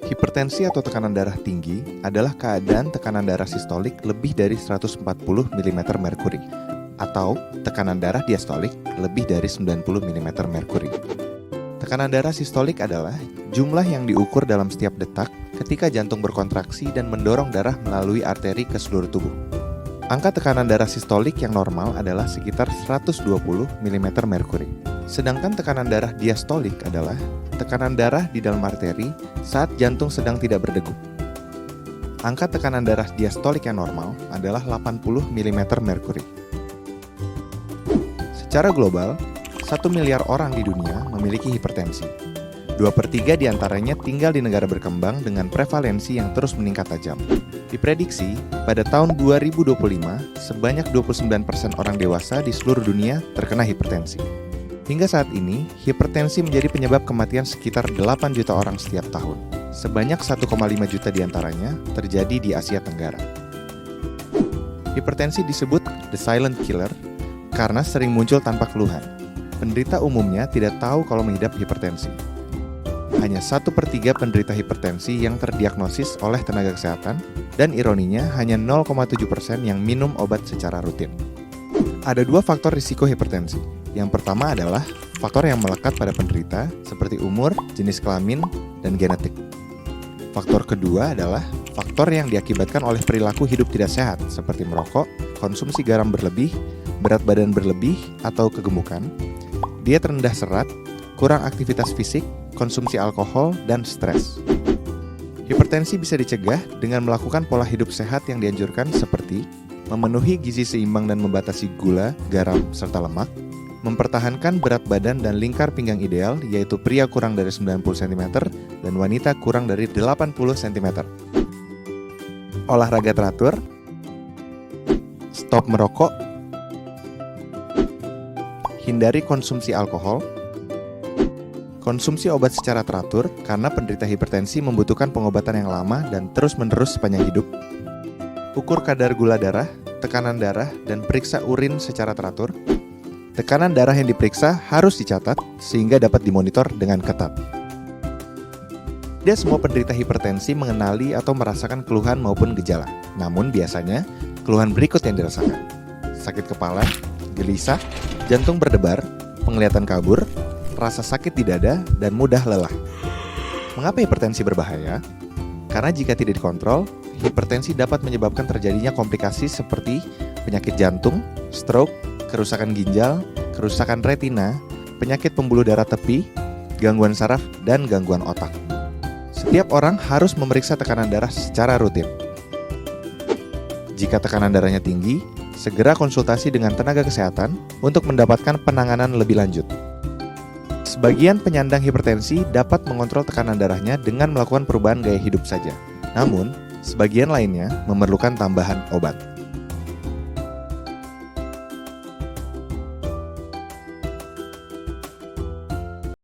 Hipertensi atau tekanan darah tinggi adalah keadaan tekanan darah sistolik lebih dari 140 mm merkuri atau tekanan darah diastolik lebih dari 90 mm merkuri. Tekanan darah sistolik adalah jumlah yang diukur dalam setiap detak ketika jantung berkontraksi dan mendorong darah melalui arteri ke seluruh tubuh. Angka tekanan darah sistolik yang normal adalah sekitar 120 mm merkuri. Sedangkan tekanan darah diastolik adalah tekanan darah di dalam arteri saat jantung sedang tidak berdegup. Angka tekanan darah diastolik yang normal adalah 80 mm merkuri. Secara global, 1 miliar orang di dunia memiliki hipertensi. 2/3 diantaranya tinggal di negara berkembang dengan prevalensi yang terus meningkat tajam. Diprediksi, pada tahun 2025, sebanyak 29% orang dewasa di seluruh dunia terkena hipertensi. Hingga saat ini, hipertensi menjadi penyebab kematian sekitar 8 juta orang setiap tahun. Sebanyak 1,5 juta diantaranya terjadi di Asia Tenggara. Hipertensi disebut the silent killer karena sering muncul tanpa keluhan. Penderita umumnya tidak tahu kalau mengidap hipertensi. Hanya 1/3 penderita hipertensi yang terdiagnosis oleh tenaga kesehatan, dan ironinya hanya 0,7% yang minum obat secara rutin. Ada 2 faktor risiko hipertensi. Yang pertama adalah faktor yang melekat pada penderita, seperti umur, jenis kelamin, dan genetik. Faktor kedua adalah faktor yang diakibatkan oleh perilaku hidup tidak sehat, seperti merokok, konsumsi garam berlebih, berat badan berlebih atau kegemukan, diet rendah serat, kurang aktivitas fisik, konsumsi alkohol, dan stres. Hipertensi bisa dicegah dengan melakukan pola hidup sehat yang dianjurkan seperti memenuhi gizi seimbang dan membatasi gula, garam, serta lemak, mempertahankan berat badan dan lingkar pinggang ideal, yaitu pria kurang dari 90 cm dan wanita kurang dari 80 cm. Olahraga teratur, stop merokok, hindari konsumsi alkohol, konsumsi obat secara teratur karena penderita hipertensi membutuhkan pengobatan yang lama dan terus-menerus sepanjang hidup. Ukur kadar gula darah, tekanan darah, dan periksa urin secara teratur. Tekanan darah yang diperiksa harus dicatat sehingga dapat dimonitor dengan ketat. Tidak semua penderita hipertensi mengenali atau merasakan keluhan maupun gejala. Namun biasanya, keluhan berikut yang dirasakan: sakit kepala, gelisah, jantung berdebar, penglihatan kabur, rasa sakit di dada, dan mudah lelah. Mengapa hipertensi berbahaya? Karena jika tidak dikontrol, hipertensi dapat menyebabkan terjadinya komplikasi seperti penyakit jantung, stroke, kerusakan ginjal, kerusakan retina, penyakit pembuluh darah tepi, gangguan saraf, dan gangguan otak. Setiap orang harus memeriksa tekanan darah secara rutin. Jika tekanan darahnya tinggi, segera konsultasi dengan tenaga kesehatan untuk mendapatkan penanganan lebih lanjut. Sebagian penyandang hipertensi dapat mengontrol tekanan darahnya dengan melakukan perubahan gaya hidup saja. Namun, sebagian lainnya memerlukan tambahan obat.